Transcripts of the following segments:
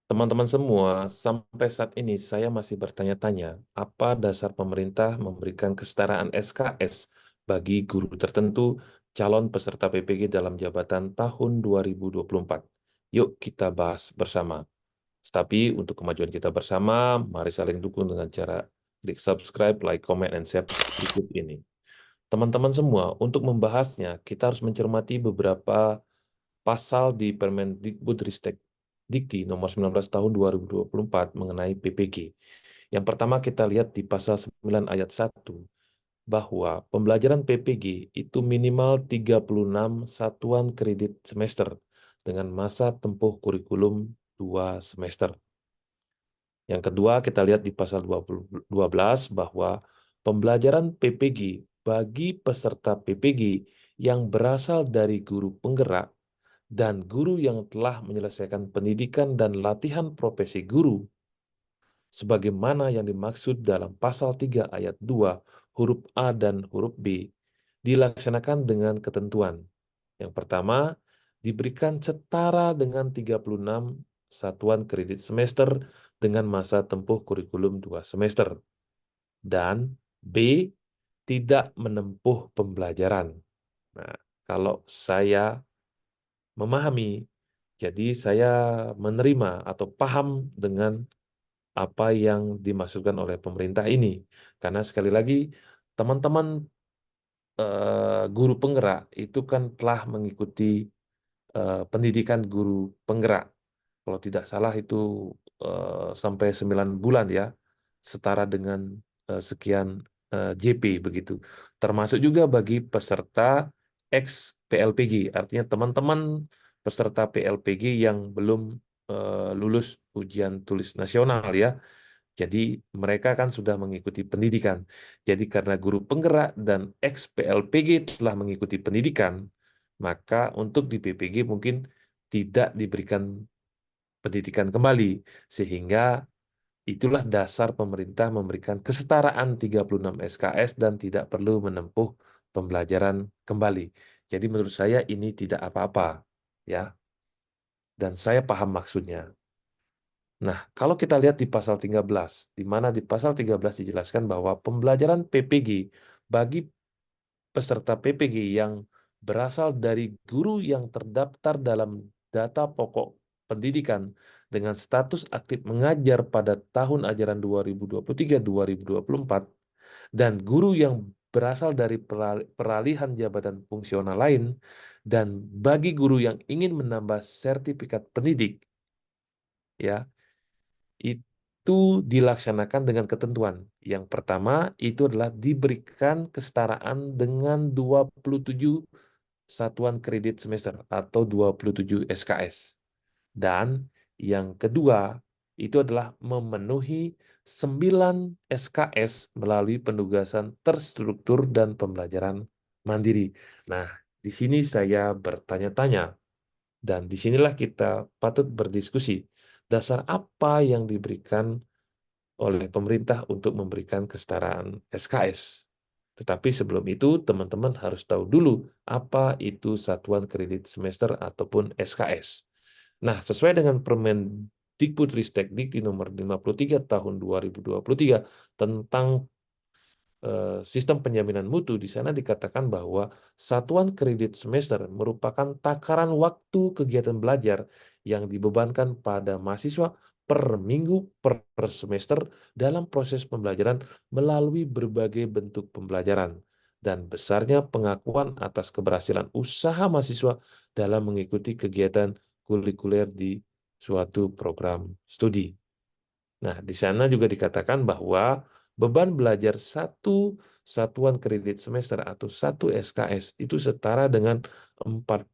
Teman-teman semua, sampai saat ini saya masih bertanya-tanya, apa dasar pemerintah memberikan kesetaraan SKS bagi guru tertentu calon peserta PPG dalam jabatan tahun 2024? Yuk kita bahas bersama. Tapi untuk kemajuan kita bersama, mari saling dukung dengan cara klik subscribe, like, comment, and share berikut ini. Teman-teman semua, untuk membahasnya, kita harus mencermati beberapa pasal di Permendikbudristek Dikti nomor 19 tahun 2024 mengenai PPG. Yang pertama kita lihat di pasal 9 ayat 1 bahwa pembelajaran PPG itu minimal 36 satuan kredit semester dengan masa tempuh kurikulum 2 semester. Yang kedua kita lihat di pasal 12 bahwa pembelajaran PPG bagi peserta PPG yang berasal dari guru penggerak dan guru yang telah menyelesaikan pendidikan dan latihan profesi guru, sebagaimana yang dimaksud dalam pasal 3 ayat 2 huruf A dan huruf B, dilaksanakan dengan ketentuan. Yang pertama, diberikan setara dengan 36 satuan kredit semester dengan masa tempuh kurikulum 2 semester. Dan B, tidak menempuh pembelajaran. Nah, kalau saya memahami. Jadi saya menerima atau paham dengan apa yang dimaksudkan oleh pemerintah ini. Karena sekali lagi, teman-teman guru penggerak itu kan telah mengikuti pendidikan guru penggerak. Kalau tidak salah itu sampai 9 bulan ya, setara dengan sekian JP begitu. Termasuk juga bagi peserta ex PLPG, artinya teman-teman peserta PLPG yang belum lulus ujian tulis nasional ya. Jadi mereka kan sudah mengikuti pendidikan. Jadi karena guru penggerak dan ex PLPG telah mengikuti pendidikan, maka untuk di PPG mungkin tidak diberikan pendidikan kembali, sehingga itulah dasar pemerintah memberikan kesetaraan 36 SKS dan tidak perlu menempuh pembelajaran kembali. Jadi menurut saya ini tidak apa-apa, ya. Dan saya paham maksudnya. Nah, kalau kita lihat di pasal 13, di mana di pasal 13 dijelaskan bahwa pembelajaran PPG bagi peserta PPG yang berasal dari guru yang terdaftar dalam data pokok pendidikan dengan status aktif mengajar pada tahun ajaran 2023-2024 dan guru yang berasal dari peralihan jabatan fungsional lain dan bagi guru yang ingin menambah sertifikat pendidik ya itu dilaksanakan dengan ketentuan. Yang pertama itu adalah diberikan kesetaraan dengan 27 satuan kredit semester atau 27 SKS. Dan yang kedua itu adalah memenuhi 9 SKS melalui penugasan terstruktur dan pembelajaran mandiri. Nah, di sini saya bertanya-tanya dan disinilah kita patut berdiskusi. Dasar apa yang diberikan oleh pemerintah untuk memberikan kesetaraan SKS? Tetapi sebelum itu, teman-teman harus tahu dulu apa itu satuan kredit semester ataupun SKS. Nah, sesuai dengan Permendikbudristek Dikti nomor 53 tahun 2023 tentang sistem penjaminan mutu, di sana dikatakan bahwa satuan kredit semester merupakan takaran waktu kegiatan belajar yang dibebankan pada mahasiswa per minggu per semester dalam proses pembelajaran melalui berbagai bentuk pembelajaran dan besarnya pengakuan atas keberhasilan usaha mahasiswa dalam mengikuti kegiatan kurikuler di suatu program studi. Nah, di sana juga dikatakan bahwa beban belajar satu satuan kredit semester atau satu SKS itu setara dengan 45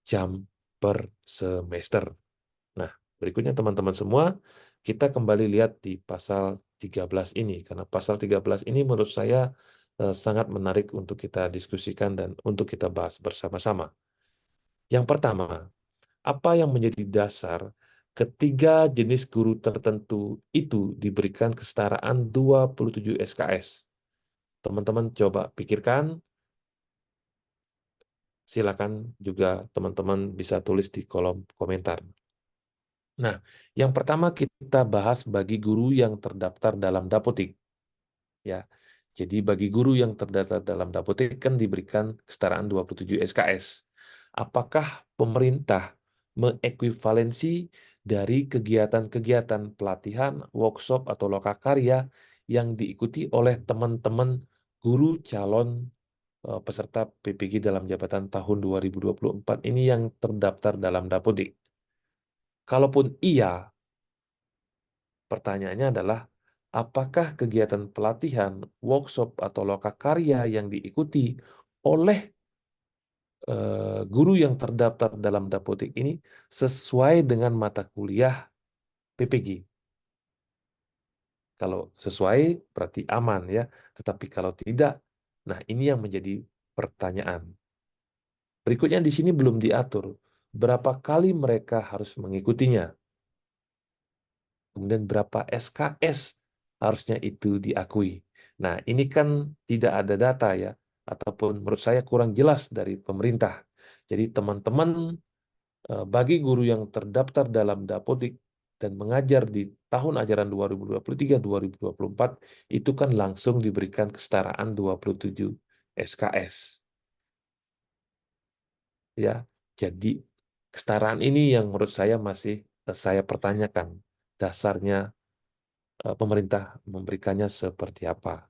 jam per semester. Nah, berikutnya teman-teman semua, kita kembali lihat di pasal 13 ini. Karena pasal 13 ini menurut saya sangat menarik untuk kita diskusikan dan untuk kita bahas bersama-sama. Yang pertama, apa yang menjadi dasar ketiga jenis guru tertentu itu diberikan kesetaraan 27 SKS? Teman-teman coba pikirkan, silakan juga teman-teman bisa tulis di kolom komentar. Nah, yang pertama kita bahas bagi guru yang terdaftar dalam Dapodik. Ya, jadi bagi guru yang terdaftar dalam Dapodik kan diberikan kesetaraan 27 SKS. Apakah pemerintah mengekuivalensi dari kegiatan-kegiatan pelatihan, workshop, atau lokakarya yang diikuti oleh teman-teman guru calon peserta PPG dalam jabatan tahun 2024 ini yang terdaftar dalam Dapodik? Kalaupun iya, pertanyaannya adalah, apakah kegiatan pelatihan, workshop, atau lokakarya yang diikuti oleh guru yang terdaftar dalam Dapodik ini sesuai dengan mata kuliah PPG? Kalau sesuai, berarti aman ya. Tetapi kalau tidak, nah ini yang menjadi pertanyaan. Berikutnya di sini belum diatur berapa kali mereka harus mengikutinya. Kemudian berapa SKS harusnya itu diakui. Nah, ini kan tidak ada data ya, ataupun menurut saya kurang jelas dari pemerintah. Jadi teman-teman, bagi guru yang terdaftar dalam Dapodik dan mengajar di tahun ajaran 2023-2024, itu kan langsung diberikan kesetaraan 27 SKS. Ya, jadi kesetaraan ini yang menurut saya masih saya pertanyakan dasarnya pemerintah memberikannya seperti apa.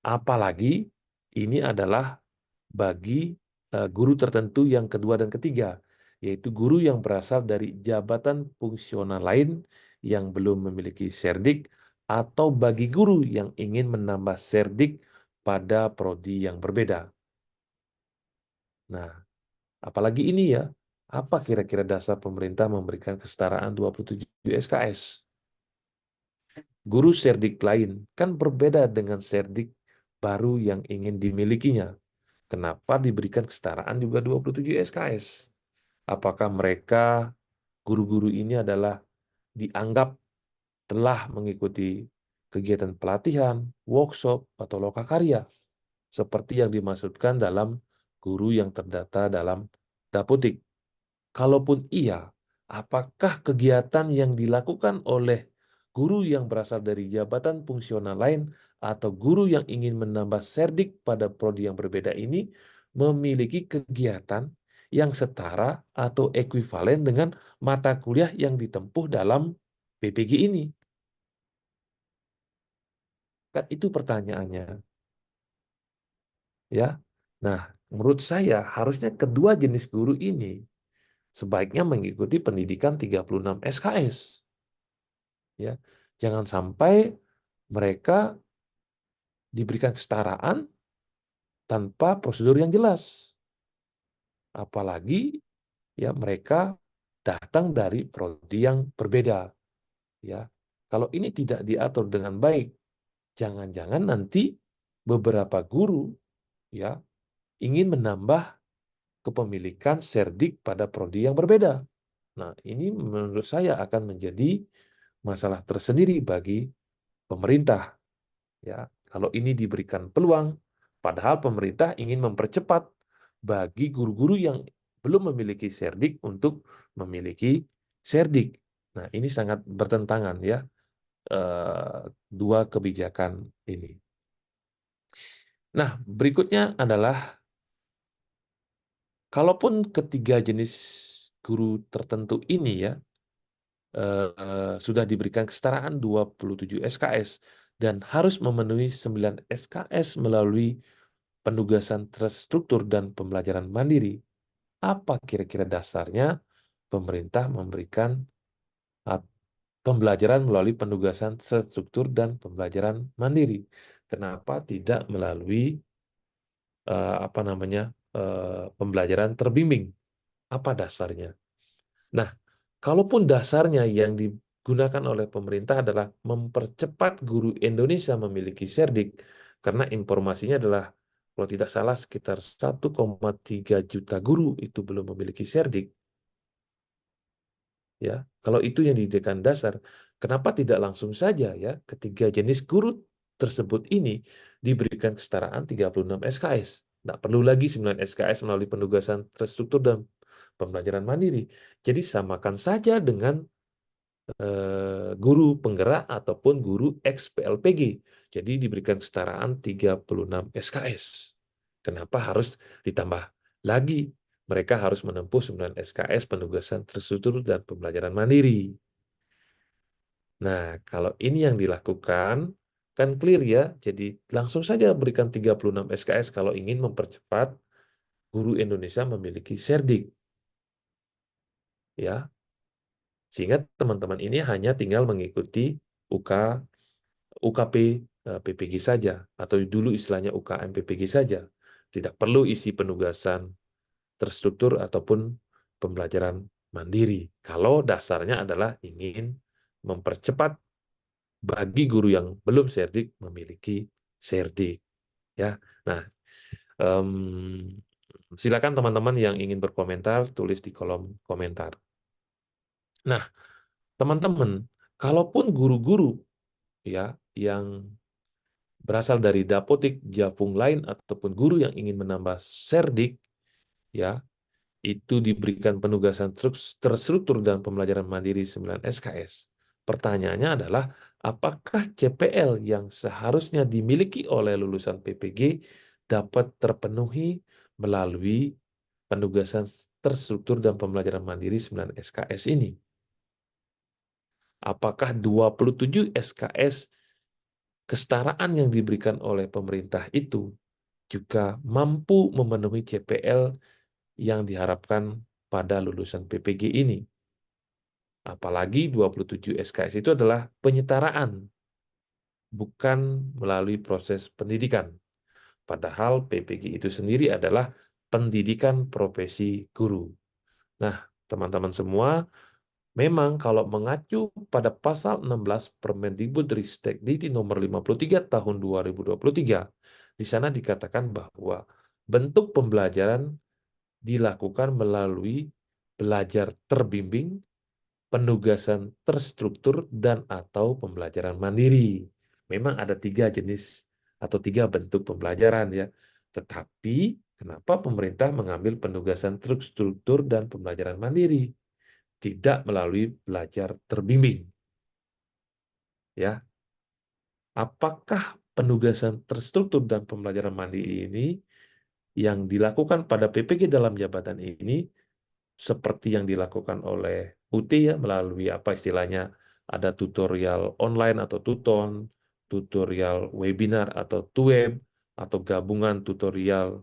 Apalagi ini adalah bagi guru tertentu yang kedua dan ketiga, yaitu guru yang berasal dari jabatan fungsional lain yang belum memiliki serdik, atau bagi guru yang ingin menambah serdik pada prodi yang berbeda. Nah, apalagi ini ya, apa kira-kira dasar pemerintah memberikan kesetaraan 27 SKS? Guru serdik lain kan berbeda dengan serdik baru yang ingin dimilikinya. Kenapa diberikan kesetaraan juga 27 SKS? Apakah mereka, guru-guru ini adalah dianggap telah mengikuti kegiatan pelatihan, workshop, atau lokakarya, seperti yang dimaksudkan dalam guru yang terdata dalam Dapodik? Kalaupun iya, apakah kegiatan yang dilakukan oleh guru yang berasal dari jabatan fungsional lain atau guru yang ingin menambah serdik pada prodi yang berbeda ini memiliki kegiatan yang setara atau ekuivalen dengan mata kuliah yang ditempuh dalam PPG ini? Kan itu pertanyaannya, ya. Nah, menurut saya harusnya kedua jenis guru ini sebaiknya mengikuti pendidikan 36 SKS. Ya, jangan sampai mereka diberikan kesetaraan tanpa prosedur yang jelas. Apalagi ya mereka datang dari prodi yang berbeda. Ya, kalau ini tidak diatur dengan baik, jangan-jangan nanti beberapa guru ya ingin menambah kepemilikan serdik pada prodi yang berbeda. Nah, ini menurut saya akan menjadi masalah tersendiri bagi pemerintah. Ya, kalau ini diberikan peluang, padahal pemerintah ingin mempercepat bagi guru-guru yang belum memiliki serdik untuk memiliki serdik. Nah, ini sangat bertentangan ya, dua kebijakan ini. Nah, berikutnya adalah kalaupun ketiga jenis guru tertentu ini ya sudah diberikan kesetaraan 27 SKS dan harus memenuhi 9 SKS melalui penugasan terstruktur dan pembelajaran mandiri. Apa kira-kira dasarnya pemerintah memberikan pembelajaran melalui penugasan terstruktur dan pembelajaran mandiri? Kenapa tidak melalui apa namanya pembelajaran terbimbing? Apa dasarnya? Nah, kalaupun dasarnya yang digunakan oleh pemerintah adalah mempercepat guru Indonesia memiliki serdik, karena informasinya adalah kalau tidak salah sekitar 1,3 juta guru itu belum memiliki serdik. Ya, kalau itu yang dijadikan dasar, kenapa tidak langsung saja ya ketiga jenis guru tersebut ini diberikan kesetaraan 36 SKS? Tidak perlu lagi 9 SKS melalui penugasan terstruktur dan pembelajaran mandiri. Jadi samakan saja dengan guru penggerak ataupun guru ex-PLPG. Jadi diberikan kesetaraan 36 SKS. Kenapa harus ditambah lagi? Mereka harus menempuh 9 SKS penugasan terstruktur dan pembelajaran mandiri. Nah, kalau ini yang dilakukan, kan clear ya. Jadi langsung saja berikan 36 SKS kalau ingin mempercepat guru Indonesia memiliki Serdik. Ya, sehingga teman-teman ini hanya tinggal mengikuti UK, UKP PPG saja, atau dulu istilahnya UKM PPG saja. Tidak perlu isi penugasan terstruktur ataupun pembelajaran mandiri. Kalau dasarnya adalah ingin mempercepat bagi guru yang belum serdik memiliki serdik. Ya, nah silakan teman-teman yang ingin berkomentar tulis di kolom komentar. Nah, teman-teman, kalaupun guru-guru ya yang berasal dari dapodik, japung lain ataupun guru yang ingin menambah serdik ya, itu diberikan penugasan terstruktur dan pembelajaran mandiri 9 SKS. Pertanyaannya adalah apakah CPL yang seharusnya dimiliki oleh lulusan PPG dapat terpenuhi melalui penugasan terstruktur dan pembelajaran mandiri 9 SKS ini? Apakah 27 SKS kesetaraan yang diberikan oleh pemerintah itu juga mampu memenuhi CPL yang diharapkan pada lulusan PPG ini? Apalagi 27 SKS itu adalah penyetaraan, bukan melalui proses pendidikan. Padahal PPG itu sendiri adalah pendidikan profesi guru. Nah, teman-teman semua, memang kalau mengacu pada pasal 16 Permendikbudristekdikti nomor 53 tahun 2023, di sana dikatakan bahwa bentuk pembelajaran dilakukan melalui belajar terbimbing, penugasan terstruktur, dan atau pembelajaran mandiri. Memang ada 3 jenis atau 3 bentuk pembelajaran ya. Tetapi kenapa pemerintah mengambil penugasan terstruktur dan pembelajaran mandiri? Tidak melalui belajar terbimbing. Ya, apakah penugasan terstruktur dan pembelajaran mandiri ini yang dilakukan pada PPG dalam jabatan ini seperti yang dilakukan oleh UT ya, melalui apa istilahnya, ada tutorial online atau tuton, tutorial webinar atau tuweb, atau gabungan tutorial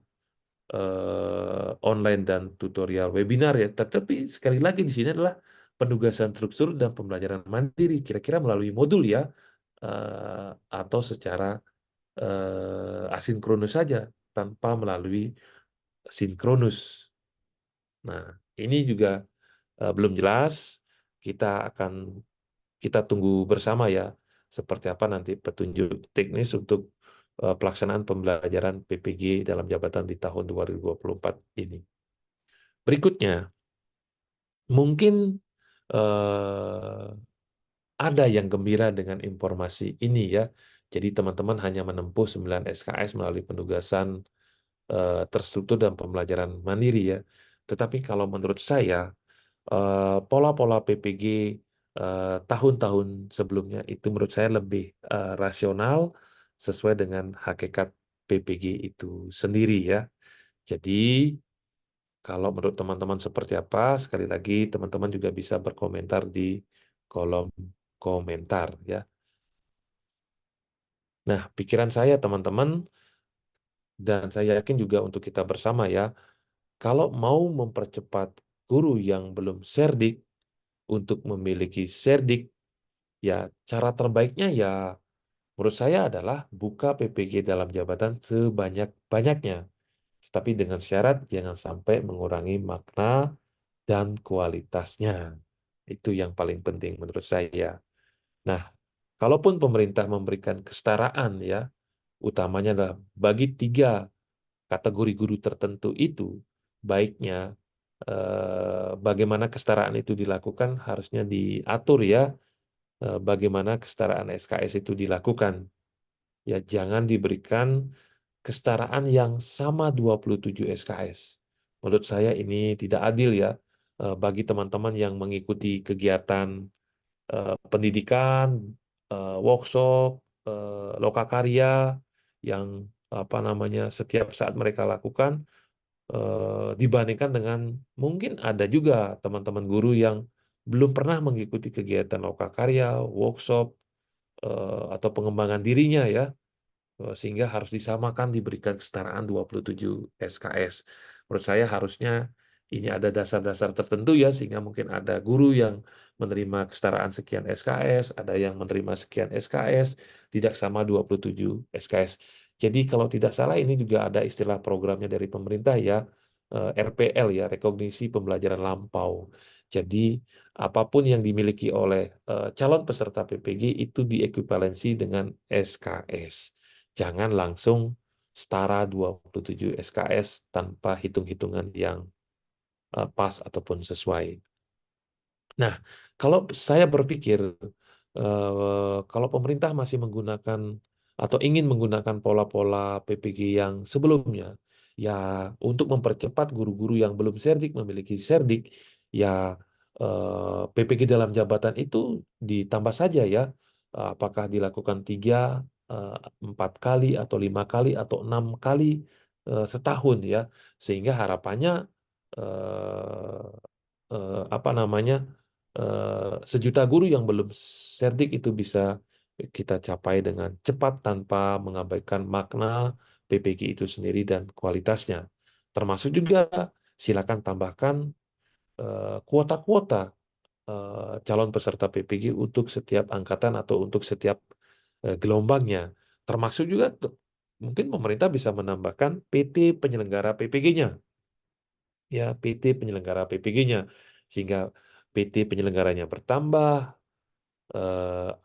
online dan tutorial webinar ya. Tetapi sekali lagi di sini adalah penugasan struktur dan pembelajaran mandiri, kira-kira melalui modul ya, atau secara asinkronus saja, tanpa melalui sinkronus. Nah, ini juga belum jelas. Kita tunggu bersama ya, seperti apa nanti petunjuk teknis untuk pelaksanaan pembelajaran PPG dalam jabatan di tahun 2024 ini. Berikutnya, mungkin eh, ada yang gembira dengan informasi ini ya. Jadi teman-teman hanya menempuh 9 SKS melalui penugasan terstruktur dan pembelajaran mandiri ya. Tetapi kalau menurut saya, pola-pola PPG tahun-tahun sebelumnya itu menurut saya lebih rasional sesuai dengan hakikat PPG itu sendiri ya. Jadi kalau menurut teman-teman seperti apa, sekali lagi teman-teman juga bisa berkomentar di kolom komentar ya. Nah, pikiran saya teman-teman, dan saya yakin juga untuk kita bersama ya, kalau mau mempercepat guru yang belum serdik untuk memiliki serdik, ya cara terbaiknya ya menurut saya adalah buka PPG dalam jabatan sebanyak-banyaknya. Tetapi dengan syarat jangan sampai mengurangi makna dan kualitasnya. Itu yang paling penting menurut saya. Nah, kalaupun pemerintah memberikan kesetaraan ya, utamanya adalah bagi 3 kategori guru tertentu itu, baiknya bagaimana kesetaraan itu dilakukan harusnya diatur ya, bagaimana kesetaraan SKS itu dilakukan. Ya, jangan diberikan kesetaraan yang sama 27 SKS. Menurut saya ini tidak adil ya. bagi teman-teman yang mengikuti kegiatan pendidikan, workshop, lokakarya yang apa namanya setiap saat mereka lakukan, dibandingkan dengan mungkin ada juga teman-teman guru yang belum pernah mengikuti kegiatan lokakarya, workshop, atau pengembangan dirinya ya. Sehingga harus disamakan, diberikan kesetaraan 27 SKS. Menurut saya harusnya ini ada dasar-dasar tertentu ya, sehingga mungkin ada guru yang menerima kesetaraan sekian SKS, ada yang menerima sekian SKS, tidak sama 27 SKS. Jadi kalau tidak salah ini juga ada istilah programnya dari pemerintah ya, RPL ya, Rekognisi Pembelajaran Lampau. Jadi apapun yang dimiliki oleh calon peserta PPG itu diekuivalensi dengan SKS. Jangan langsung setara 27 SKS tanpa hitung-hitungan yang pas ataupun sesuai. Nah, kalau saya berpikir, kalau pemerintah masih menggunakan atau ingin menggunakan pola-pola PPG yang sebelumnya, ya untuk mempercepat guru-guru yang belum serdik memiliki serdik, ya PPG dalam jabatan itu ditambah saja ya, apakah dilakukan 3, 4 kali, atau 5 kali, atau 6 kali setahun ya, sehingga harapannya eh, apa namanya 1 juta guru yang belum serdik itu bisa kita capai dengan cepat tanpa mengabaikan makna PPG itu sendiri dan kualitasnya. Termasuk juga silakan tambahkan kuota-kuota calon peserta PPG untuk setiap angkatan atau untuk setiap gelombangnya. Termasuk juga mungkin pemerintah bisa menambahkan PT penyelenggara PPG-nya. Ya, PT penyelenggara PPG-nya. Sehingga PT penyelenggaranya bertambah,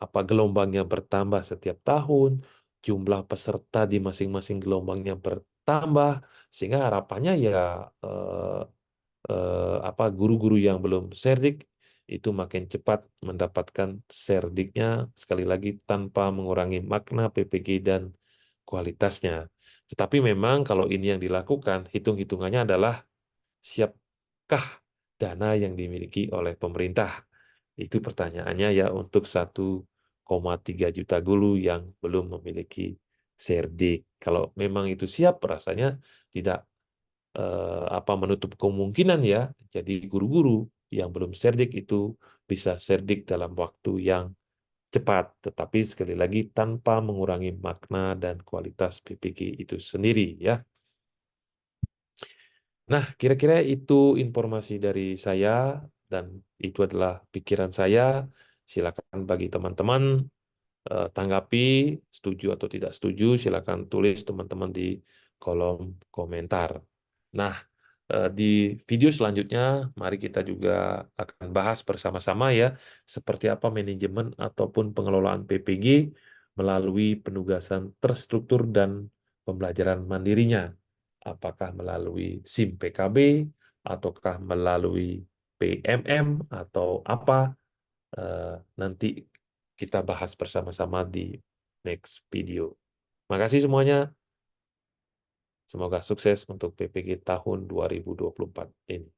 apa gelombangnya bertambah setiap tahun, jumlah peserta di masing-masing gelombangnya bertambah, sehingga harapannya ya eh, apa guru-guru yang belum serdik itu makin cepat mendapatkan serdiknya, sekali lagi tanpa mengurangi makna PPG dan kualitasnya. Tetapi memang kalau ini yang dilakukan, hitung-hitungannya adalah siapkah dana yang dimiliki oleh pemerintah? Itu pertanyaannya ya untuk 1,3 juta guru yang belum memiliki serdik. Kalau memang itu siap, rasanya tidak apa menutup kemungkinan ya. Jadi guru-guru yang belum serdik itu bisa serdik dalam waktu yang cepat, tetapi sekali lagi tanpa mengurangi makna dan kualitas PPG itu sendiri ya. Nah, kira-kira itu informasi dari saya dan itu adalah pikiran saya. Silakan bagi teman-teman tanggapi, setuju atau tidak setuju, silakan tulis teman-teman di kolom komentar. Nah, di video selanjutnya, mari kita juga akan bahas bersama-sama ya, seperti apa manajemen ataupun pengelolaan PPG melalui penugasan terstruktur dan pembelajaran mandirinya. Apakah melalui SIM PKB, ataukah melalui PMM, atau apa, eh, nanti kita bahas bersama-sama di next video. Makasih semuanya. Semoga sukses untuk PPG tahun 2024 ini.